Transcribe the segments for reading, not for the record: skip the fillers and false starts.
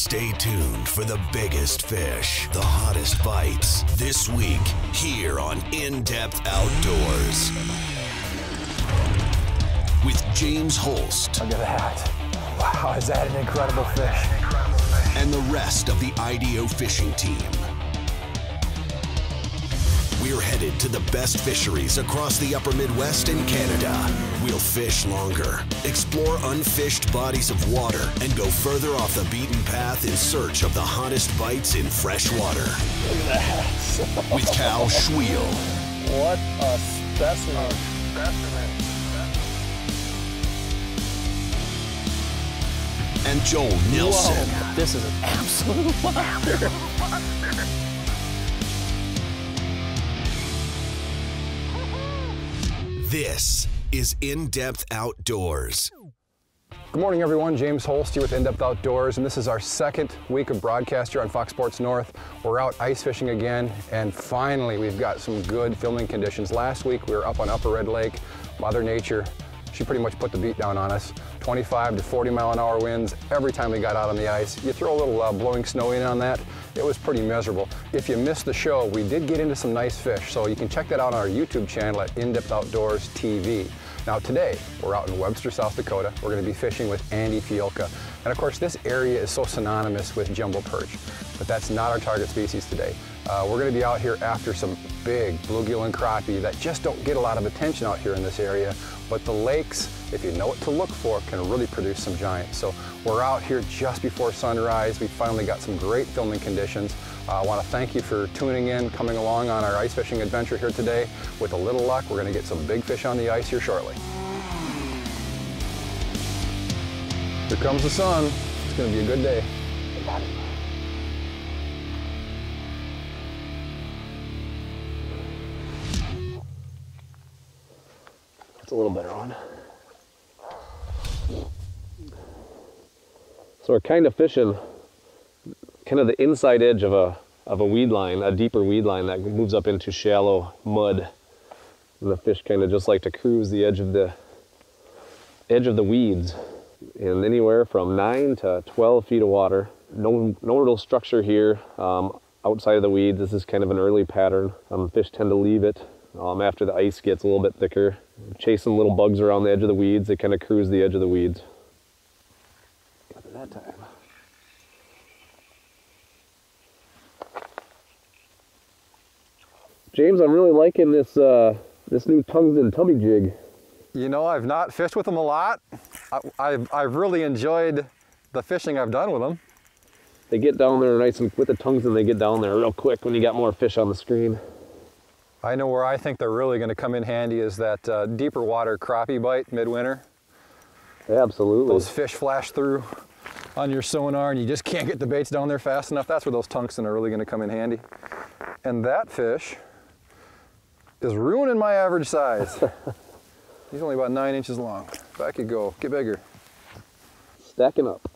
Stay tuned for the biggest fish, the hottest bites, this week here on In-Depth Outdoors. With James Holst. Look at that. Wow, is that an incredible fish? And the rest of the IDO fishing team. We're headed to the best fisheries across the upper Midwest and Canada. We'll fish longer, explore unfished bodies of water, and go further off the beaten path in search of the hottest bites in fresh water. Look at that. With Cal Schwiel. What a specimen. And Joel Nilsson. Whoa, this is an absolute monster. This is In-Depth Outdoors. Good morning, everyone. James Holst here with In-Depth Outdoors, and this is our second week of broadcast here on Fox Sports North. We're out ice fishing again, and finally we've got some good filming conditions. Last week we were up on Upper Red Lake. Mother Nature, she pretty much put the beat down on us. 25 to 40 mile an hour winds every time we got out on the ice. You throw a little blowing snow in on that, it was pretty miserable. If you missed the show, we did get into some nice fish, so you can check that out on our YouTube channel at In-Depth Outdoors TV. Now today, we're out in Webster, South Dakota. We're gonna be fishing with Andy Fiolka. And of course, this area is so synonymous with jumbo perch, but that's not our target species today. We're gonna be out here after some big bluegill and crappie that just don't get a lot of attention out here in this area, but the lakes, if you know what to look for, can really produce some giants. So we're out here just before sunrise. We finally got some great filming conditions. I want to thank you for tuning in, coming along on our ice fishing adventure here today. With a little luck, we're going to get some big fish on the ice here shortly. Here comes the sun. It's going to be a good day. That's a little better one. So we're kind of fishing kind of the inside edge of a weed line, a deeper weed line that moves up into shallow mud. And the fish kind of just like to cruise the edge of the weeds. And anywhere from 9 to 12 feet of water. No real structure here outside of the weeds. This is kind of an early pattern. Fish tend to leave it after the ice gets a little bit thicker. Chasing little bugs around the edge of the weeds, they kind of cruise the edge of the weeds. That time. James, I'm really liking this this new tungsten tubby jig. You know, I've not fished with them a lot. I've really enjoyed the fishing I've done with them. They get down there nice, and with the tungsten they get down there real quick when you got more fish on the screen. I know where I think they're really going to come in handy is that deeper water crappie bite midwinter. Absolutely. Those fish flash through on your sonar and you just can't get the baits down there fast enough. That's where those tungsten are really going to come in handy. And that fish is ruining my average size. He's only about 9 inches long. Back you go. Get bigger. Stacking up.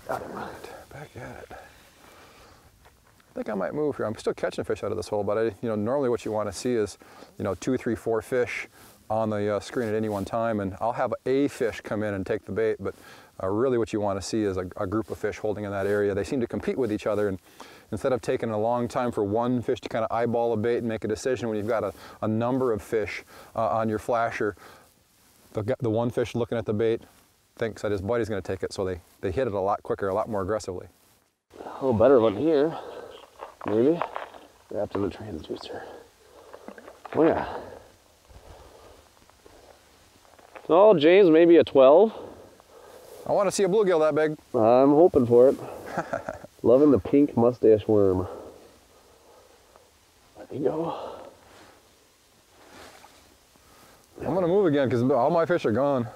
Got him. Back at it. I think I might move here. I'm still catching fish out of this hole, but normally what you want to see is, 2, 3, 4 fish on the screen at any one time, and I'll have a fish come in and take the bait, but really what you want to see is a group of fish holding in that area. They seem to compete with each other, and instead of taking a long time for one fish to kind of eyeball a bait and make a decision, when you've got a number of fish on your flasher, the one fish looking at the bait thinks that his buddy's going to take it, so they hit it a lot quicker, a lot more aggressively. A little better one here, maybe. Wrapped in the transducer. Oh yeah. Oh, James, maybe a 12. I want to see a bluegill that big. I'm hoping for it. Loving the pink mustache worm. There you go. I'm going to move again because all my fish are gone.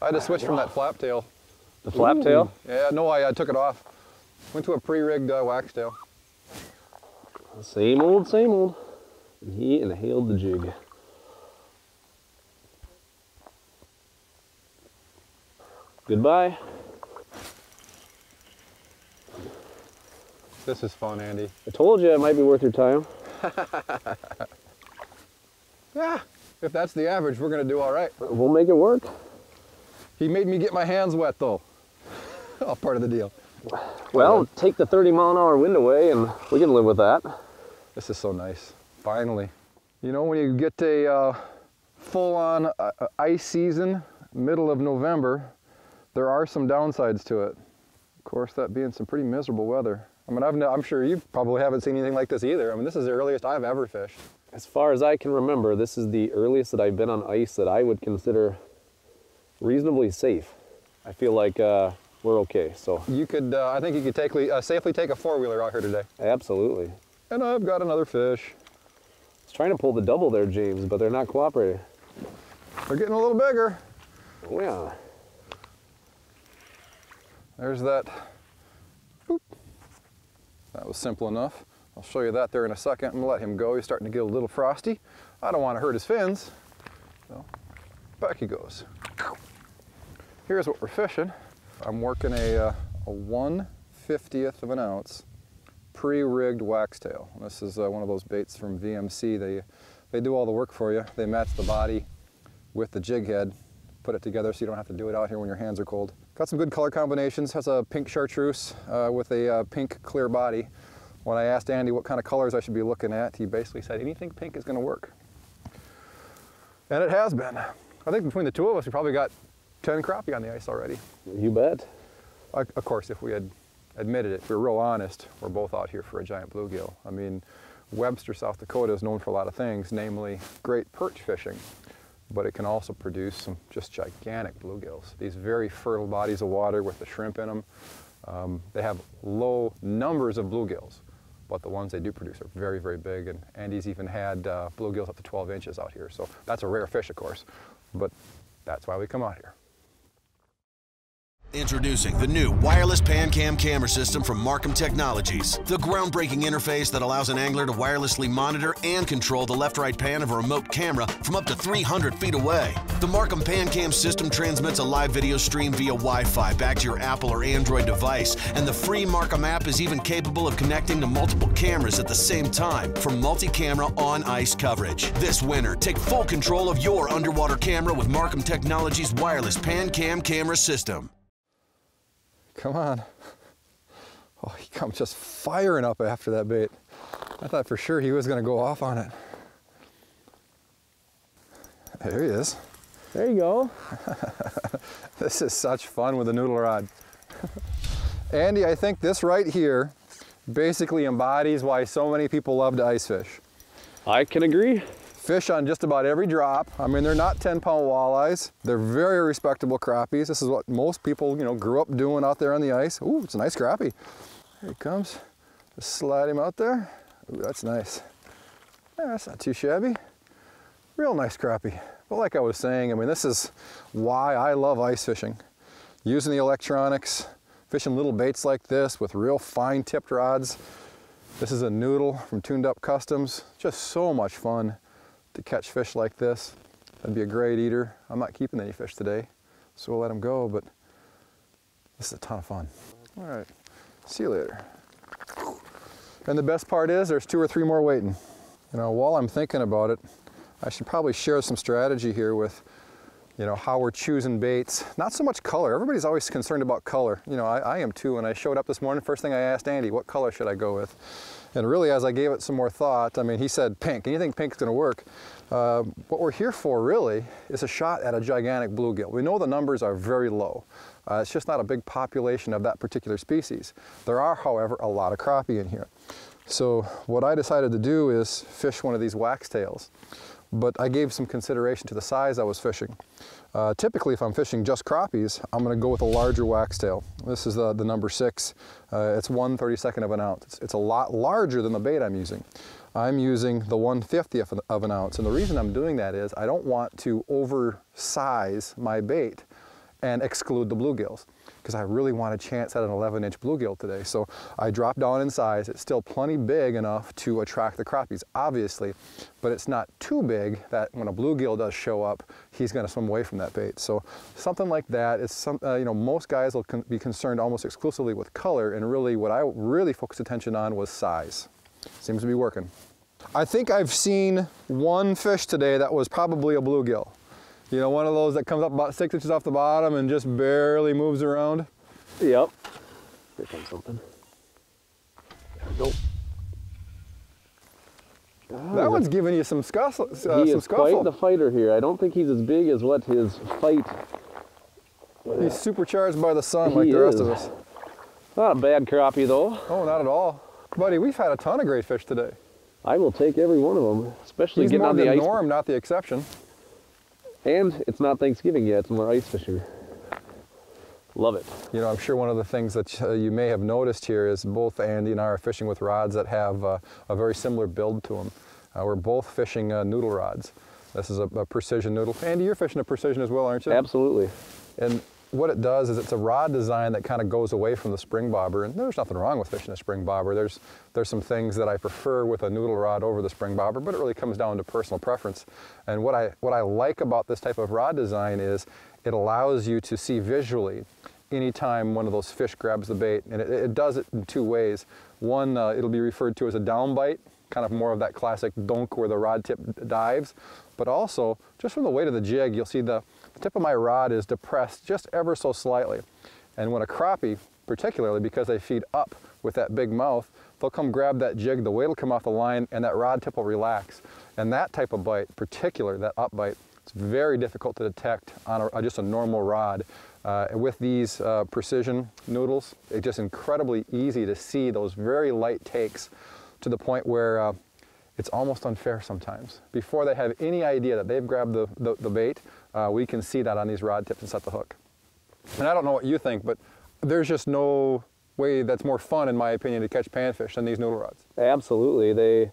I had to switch from that flap tail. The flap tail? Yeah, no, I took it off. Went to a pre-rigged wax tail. Same old, same old. And he inhaled the jig. Goodbye. This is fun, Andy. I told you it might be worth your time. Yeah, if that's the average, we're gonna do all right. We'll make it work. He made me get my hands wet though. All part of the deal. Well, take the 30-mile-an-hour wind away and we can live with that. This is so nice, finally. You know, when you get a full-on ice season, middle of November, there are some downsides to it. Of course, that being some pretty miserable weather. I mean, I'm sure you probably haven't seen anything like this either. I mean, this is the earliest I've ever fished. As far as I can remember, this is the earliest that I've been on ice that I would consider reasonably safe. I feel like we're okay, so. You could, I think you could safely take a four-wheeler out here today. Absolutely. And I've got another fish. I was trying to pull the double there, James, but they're not cooperating. They're getting a little bigger. Oh yeah. There's that. Boop. That was simple enough. I'll show you that there in a second. I'm gonna let him go. He's starting to get a little frosty. I don't want to hurt his fins. So back he goes. Here's what we're fishing. I'm working a 1/50th of an ounce pre-rigged waxtail. This is one of those baits from VMC. They do all the work for you. They match the body with the jig head, put it together so you don't have to do it out here when your hands are cold. Got some good color combinations. Has a pink chartreuse with a pink clear body. When I asked Andy what kind of colors I should be looking at, he basically said anything pink is going to work. And it has been. I think between the two of us, we probably got 10 crappie on the ice already. You bet. Of course, if we had admitted it, if we were real honest, we're both out here for a giant bluegill. I mean, Webster, South Dakota is known for a lot of things, namely great perch fishing, but it can also produce some just gigantic bluegills. These very fertile bodies of water with the shrimp in them. They have low numbers of bluegills, but the ones they do produce are very, very big, and Andy's even had bluegills up to 12 inches out here. So that's a rare fish, of course, but that's why we come out here. Introducing the new wireless PanCam camera system from Markham Technologies. The groundbreaking interface that allows an angler to wirelessly monitor and control the left-right pan of a remote camera from up to 300 feet away. The Markham PanCam system transmits a live video stream via Wi-Fi back to your Apple or Android device, and the free Markham app is even capable of connecting to multiple cameras at the same time for multi-camera on-ice coverage. This winter, take full control of your underwater camera with Markham Technologies' wireless PanCam camera system. Come on. Oh, he comes just firing up after that bait. I thought for sure he was going to go off on it. There he is. There you go. This is such fun with a noodle rod. Andy, I think this right here basically embodies why so many people love to ice fish. I can agree. Fish on just about every drop. I mean, they're not 10-pound walleyes. They're very respectable crappies. This is what most people, you know, grew up doing out there on the ice. Ooh, it's a nice crappie. Here he comes. Just slide him out there. Ooh, that's nice. Yeah, that's not too shabby. Real nice crappie. But like I was saying, I mean, this is why I love ice fishing. Using the electronics, fishing little baits like this with real fine tipped rods. This is a noodle from Tuned Up Customs. Just so much fun to catch fish like this. That'd be a great eater. I'm not keeping any fish today, so we'll let them go, but this is a ton of fun. All right, see you later. And the best part is there's 2 or 3 more waiting. You know, while I'm thinking about it, I should probably share some strategy here with, you know, how we're choosing baits. Not so much color. Everybody's always concerned about color. You know, I am too. When I showed up this morning, first thing I asked Andy, what color should I go with? And really, as I gave it some more thought, I mean, he said pink. Anything pink is going to work. What we're here for, really, is a shot at a gigantic bluegill. We know the numbers are very low. It's just not a big population of that particular species. There are, however, a lot of crappie in here. So what I decided to do is fish one of these waxtails. But I gave some consideration to the size I was fishing. Typically, if I'm fishing just crappies, I'm going to go with a larger waxtail. This is the number 6. It's 1/32 of an ounce. It's a lot larger than the bait I'm using. I'm using the 1/50th of an ounce, and the reason I'm doing that is I don't want to oversize my bait and exclude the bluegills, because I really want a chance at an 11-inch bluegill today. So I dropped down in size. It's still plenty big enough to attract the crappies, obviously, but it's not too big that when a bluegill does show up, he's going to swim away from that bait. So something like that is some, you know, most guys will be concerned almost exclusively with color, and really what I really focused attention on was size. Seems to be working. I think I've seen one fish today that was probably a bluegill. You know, one of those that comes up about 6 inches off the bottom and just barely moves around. Yep. Here comes something. There we go. That one's giving you some scuffle. He is quite the fighter here. I don't think he's as big as what his fight. He's supercharged by the sun like the rest of us. Not a bad crappie though. Oh, not at all. Buddy, we've had a ton of great fish today. I will take every one of them, especially getting on the ice. He's more the norm, not the exception. And it's not Thanksgiving yet, it's more ice fishing. Love it. You know, I'm sure one of the things that you may have noticed here is both Andy and I are fishing with rods that have a very similar build to them. We're both fishing noodle rods. This is a precision noodle. Andy, you're fishing a precision as well, aren't you? Absolutely. And what it does is it's a rod design that kind of goes away from the spring bobber, and there's nothing wrong with fishing a spring bobber. There's some things that I prefer with a noodle rod over the spring bobber, but it really comes down to personal preference. And what I like about this type of rod design is it allows you to see visually anytime one of those fish grabs the bait, and it does it in two ways. One, it'll be referred to as a down bite, kind of more of that classic donk where the rod tip dives, but also just from the weight of the jig, you'll see the tip of my rod is depressed just ever so slightly. And when a crappie, particularly because they feed up with that big mouth, they'll come grab that jig, the weight will come off the line, and that rod tip will relax. And that type of bite, particularly that up bite, it's very difficult to detect on just a normal rod. With these precision noodles, it's just incredibly easy to see those very light takes to the point where it's almost unfair sometimes. Before they have any idea that they've grabbed the bait, we can see that on these rod tips and set the hook. And I don't know what you think, but there's just no way that's more fun, in my opinion, to catch panfish than these noodle rods. Absolutely.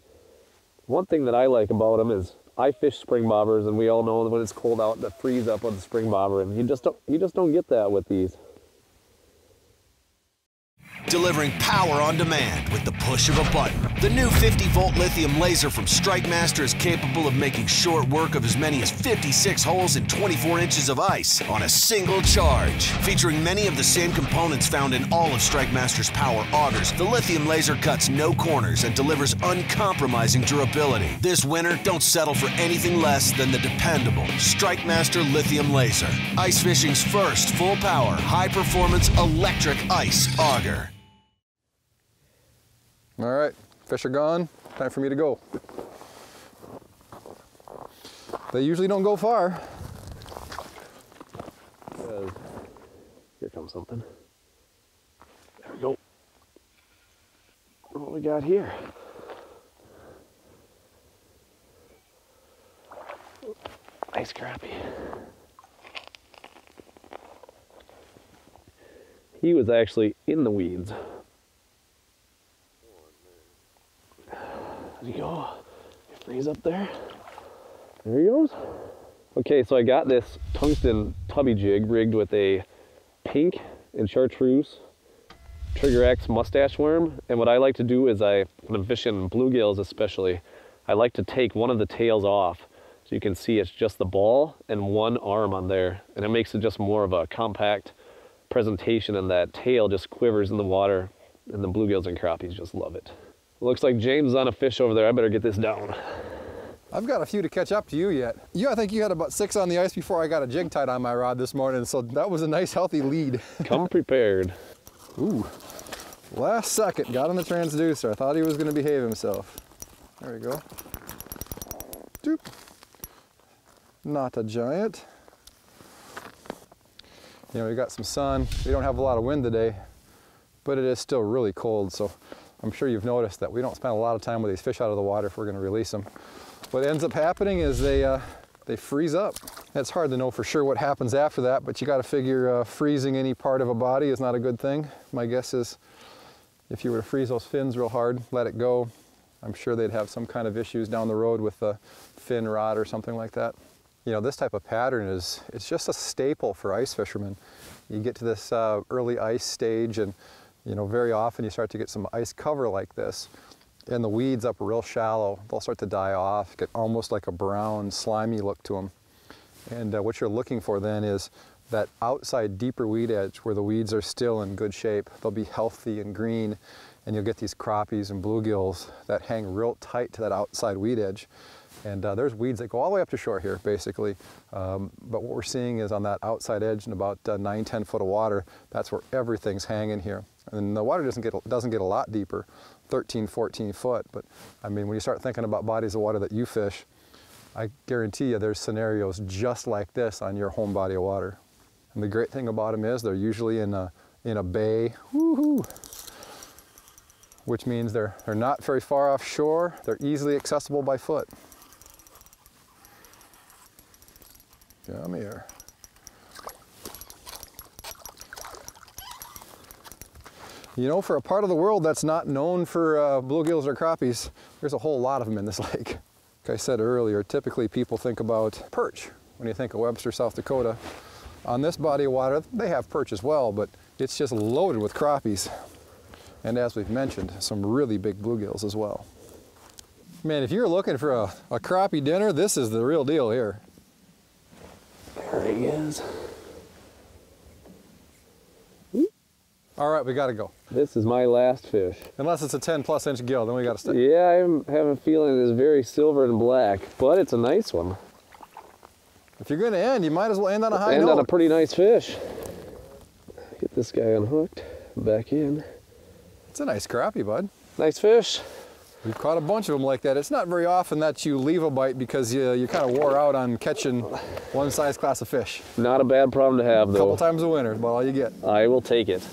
One thing that I like about them is I fish spring bobbers, and we all know that when it's cold out, the freeze up on the spring bobber, and you just don't get that with these. Delivering power on demand with the push of a button. The new 50-volt lithium laser from StrikeMaster is capable of making short work of as many as 56 holes in 24 inches of ice on a single charge. Featuring many of the same components found in all of StrikeMaster's power augers, the lithium laser cuts no corners and delivers uncompromising durability. This winter, don't settle for anything less than the dependable StrikeMaster lithium laser. Ice fishing's first full-power, high-performance electric ice auger. All right, fish are gone. Time for me to go. They usually don't go far. Here comes something. There we go. What we got here? Nice crappie. He was actually in the weeds. There you go. Freeze up there. There he goes. Okay, so I got this tungsten tubby jig rigged with a pink and chartreuse Trigger X mustache worm. And what I like to do is when I'm fishing bluegills especially, I like to take one of the tails off. So you can see it's just the ball and one arm on there. And it makes it just more of a compact presentation, and that tail just quivers in the water, and the bluegills and crappies just love it. Looks like James is on a fish over there. I better get this down. I've got a few to catch up to you yet. I think you had about 6 on the ice before I got a jig tied on my rod this morning, so that was a nice healthy lead. Come prepared. Ooh, last second, got on the transducer. I thought he was gonna behave himself. There we go. Doop. Not a giant. You know, we got some sun. We don't have a lot of wind today, but it is still really cold, so I'm sure you've noticed that we don't spend a lot of time with these fish out of the water if we're going to release them. What ends up happening is they freeze up. It's hard to know for sure what happens after that, but you got to figure freezing any part of a body is not a good thing. My guess is if you were to freeze those fins real hard, let it go, I'm sure they'd have some kind of issues down the road with the fin rot or something like that. You know, this type of pattern it's just a staple for ice fishermen. You get to this early ice stage, and you know, very often you start to get some ice cover like this, and the weeds up real shallow, they'll start to die off, get almost like a brown, slimy look to them. And what you're looking for then is that outside deeper weed edge where the weeds are still in good shape. They'll be healthy and green, and you'll get these crappies and bluegills that hang real tight to that outside weed edge. And there's weeds that go all the way up to shore here, basically. But what we're seeing is on that outside edge in about 9–10 foot of water, that's where everything's hanging here. And the water doesn't get a lot deeper, 13–14 foot. But I mean, when you start thinking about bodies of water that you fish, I guarantee you there's scenarios just like this on your home body of water. And the great thing about them is they're usually in a bay, woohoo, which means they're not very far offshore. They're easily accessible by foot. Come here. You know, for a part of the world that's not known for bluegills or crappies, there's a whole lot of them in this lake. Like I said earlier, typically people think about perch when you think of Webster, South Dakota. On this body of water, they have perch as well, but it's just loaded with crappies. And as we've mentioned, some really big bluegills as well. Man, if you're looking for a crappie dinner, this is the real deal here. There he is. All right, we gotta go. This is my last fish. Unless it's a 10+ inch gill, then we gotta stay. Yeah, I have a feeling it's very silver and black, but it's a nice one. If you're gonna end, you might as well end on a high note. End on a pretty nice fish. Get this guy unhooked, back in. It's a nice crappie, bud. Nice fish. We've caught a bunch of them like that. It's not very often that you leave a bite because you kind of wore out on catching one size class of fish. Not a bad problem to have, though. A couple times a winter is about all you get. I will take it.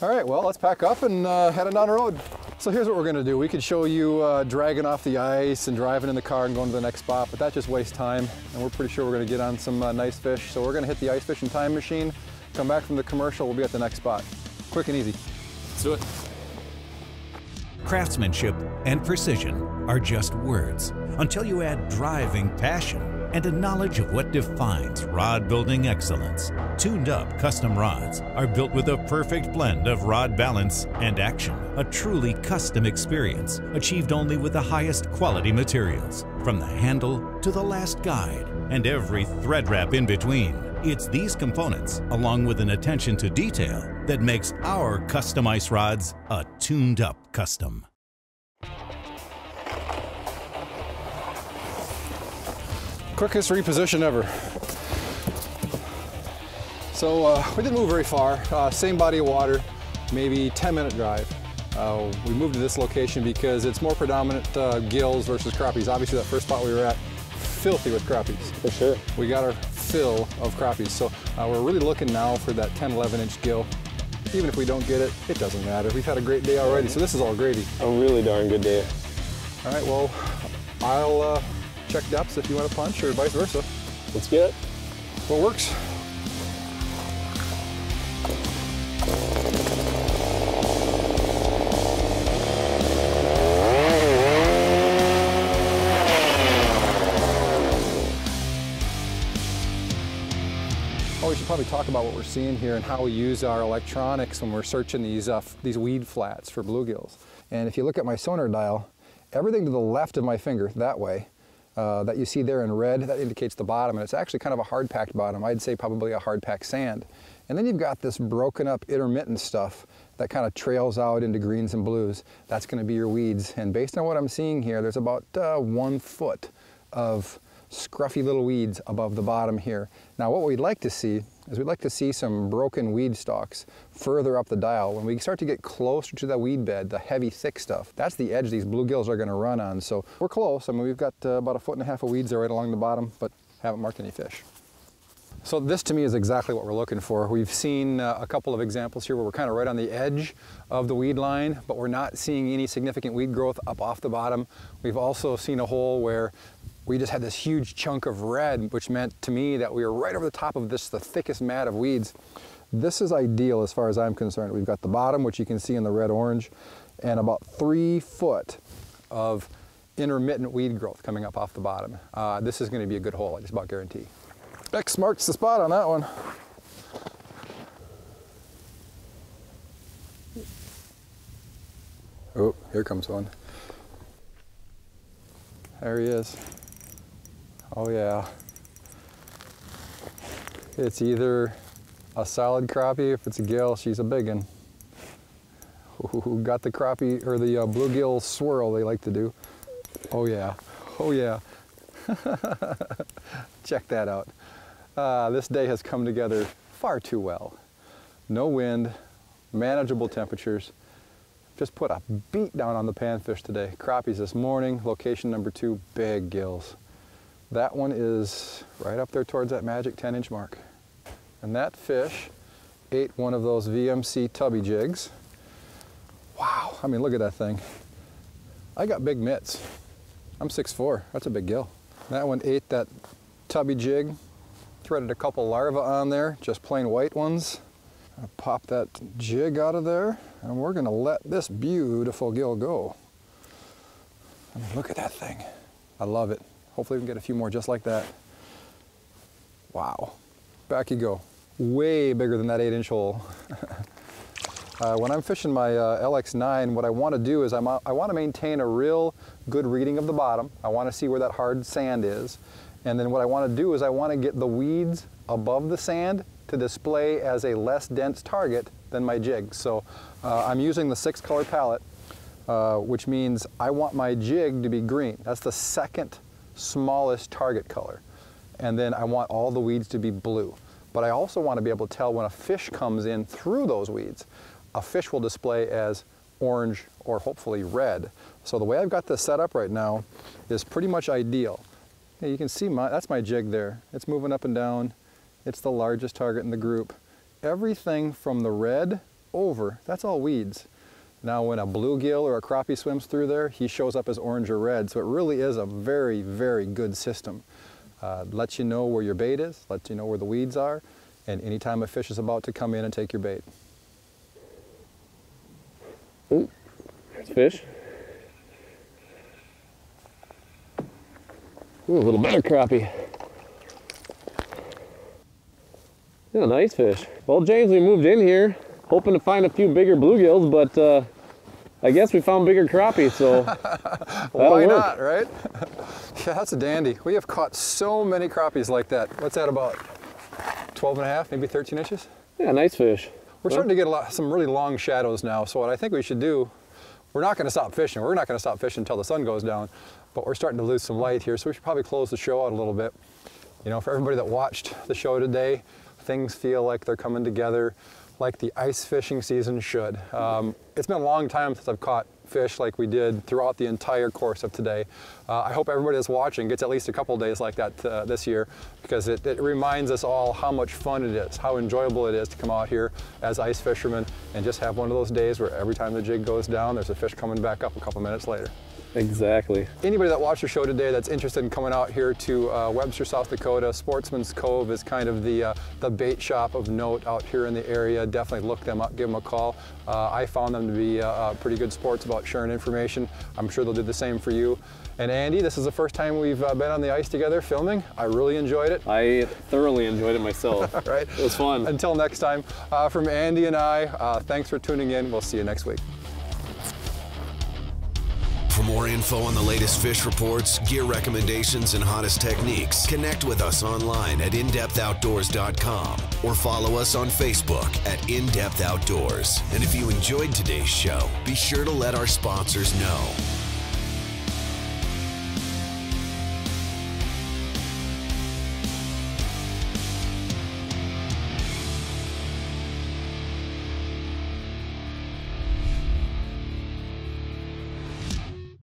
All right, well, let's pack up and head on down the road. So here's what we're gonna do. We could show you dragging off the ice and driving in the car and going to the next spot, but that just wastes time. And we're pretty sure we're gonna get on some nice fish. So we're gonna hit the ice fishing time machine, come back from the commercial, we'll be at the next spot. Quick and easy. Let's do it. Craftsmanship and precision are just words until you add driving passion and a knowledge of what defines rod building excellence. Tuned up custom rods are built with a perfect blend of rod balance and action. A truly custom experience achieved only with the highest quality materials, from the handle to the last guide and every thread wrap in between. It's these components, along with an attention to detail, that makes our custom ice rods a tuned up custom. Quickest reposition ever. So we didn't move very far, same body of water, maybe 10-minute drive. We moved to this location because it's more predominant gills versus crappies. Obviously that first spot we were at, filthy with crappies. For sure. We got our fill of crappies. So we're really looking now for that 10–11 inch gill. Even if we don't get it, it doesn't matter. We've had a great day already, so this is all gravy. A really darn good day. All right, well, I'll check depths if you want to punch or vice versa. Let's get it. What works? Oh, we should probably talk about what we're seeing here and how we use our electronics when we're searching these weed flats for bluegills. And if you look at my sonar dial, everything to the left of my finger, that way, that you see there in red, that indicates the bottom, and it's actually kind of a hard-packed bottom. I'd say probably a hard-packed sand. And then you've got this broken up intermittent stuff that kind of trails out into greens and blues. That's going to be your weeds. And based on what I'm seeing here, there's about 1 foot of scruffy little weeds above the bottom here. Now what we'd like to see is we'd like to see some broken weed stalks further up the dial. When we start to get closer to the weed bed, the heavy thick stuff, that's the edge these bluegills are going to run on. So we're close. I mean, we've got about 1.5 foot of weeds there right along the bottom, but haven't marked any fish. So this to me is exactly what we're looking for. We've seen a couple of examples here where we're kind of right on the edge of the weed line, but we're not seeing any significant weed growth up off the bottom. We've also seen a hole where we just had this huge chunk of red, which meant to me that we were right over the top of this, the thickest mat of weeds. This is ideal as far as I'm concerned. We've got the bottom, which you can see in the red-orange, and about 3 foot of intermittent weed growth coming up off the bottom. This is going to be a good hole, I just about guarantee. X marks the spot on that one. Oh, here comes one. There he is. Oh yeah. It's either a solid crappie, if it's a gill, she's a big one. Ooh, got the crappie, or the bluegill swirl they like to do. Oh yeah, oh yeah. Check that out. This day has come together far too well. No wind, manageable temperatures. Just put a beat down on the panfish today. Crappies this morning, location number 2, big gills. That one is right up there towards that magic 10-inch mark. And that fish ate one of those VMC tubby jigs. Wow, I mean, look at that thing. I got big mitts. I'm 6'4", that's a big gill. That one ate that tubby jig, threaded a couple larvae on there, just plain white ones. I'll pop that jig out of there, and we're gonna let this beautiful gill go. I mean, look at that thing. I love it. Hopefully we can get a few more just like that. Wow, back you go. Way bigger than that 8-inch hole. When I'm fishing my LX9, what I want to do is I want to maintain a real good reading of the bottom. I want to see where that hard sand is. And then what I want to do is I want to get the weeds above the sand to display as a less dense target than my jig. So I'm using the 6-color palette, which means I want my jig to be green. That's the second smallest target color. And then I want all the weeds to be blue. But I also want to be able to tell when a fish comes in through those weeds. A fish will display as orange or hopefully red. So the way I've got this set up right now is pretty much ideal. You can see that's my jig there. It's moving up and down. It's the largest target in the group. Everything from the red over, that's all weeds. Now when a bluegill or a crappie swims through there, he shows up as orange or red. So it really is a very, very good system. Lets you know where your bait is, lets you know where the weeds are, and anytime a fish is about to come in and take your bait. Ooh, there's fish. Ooh, a little better crappie. Yeah, nice fish. Well, James, we moved in here hoping to find a few bigger bluegills, but I guess we found bigger crappie, so why not, right? Yeah, that's a dandy. We have caught so many crappies like that. What's that, about 12 and a half, maybe 13 inches? Yeah, nice fish. We're starting to get some really long shadows now, so what I think we should do, we're not going to stop fishing. We're not going to stop fishing until the sun goes down, but we're starting to lose some light here, so we should probably close the show out a little bit. You know, for everybody that watched the show today, things feel like they're coming together like the ice fishing season should. It's been a long time since I've caught fish like we did throughout the entire course of today. I hope everybody that's watching gets at least a couple days like that this year, because it reminds us all how much fun it is, how enjoyable it is to come out here as ice fishermen and just have one of those days where every time the jig goes down, there's a fish coming back up a couple minutes later. Exactly. Anybody that watched the show today that's interested in coming out here to Webster, South Dakota, Sportsman's Cove is kind of the bait shop of note out here in the area. Definitely look them up, give them a call. I found them to be pretty good sports about sharing information. I'm sure they'll do the same for you. And Andy, this is the first time we've been on the ice together filming. I really enjoyed it. I thoroughly enjoyed it myself. All right. It was fun. Until next time, from Andy and I, thanks for tuning in. We'll see you next week. For more info on the latest fish reports, gear recommendations, and hottest techniques, connect with us online at indepthoutdoors.com or follow us on Facebook at In Depth Outdoors. And if you enjoyed today's show, be sure to let our sponsors know.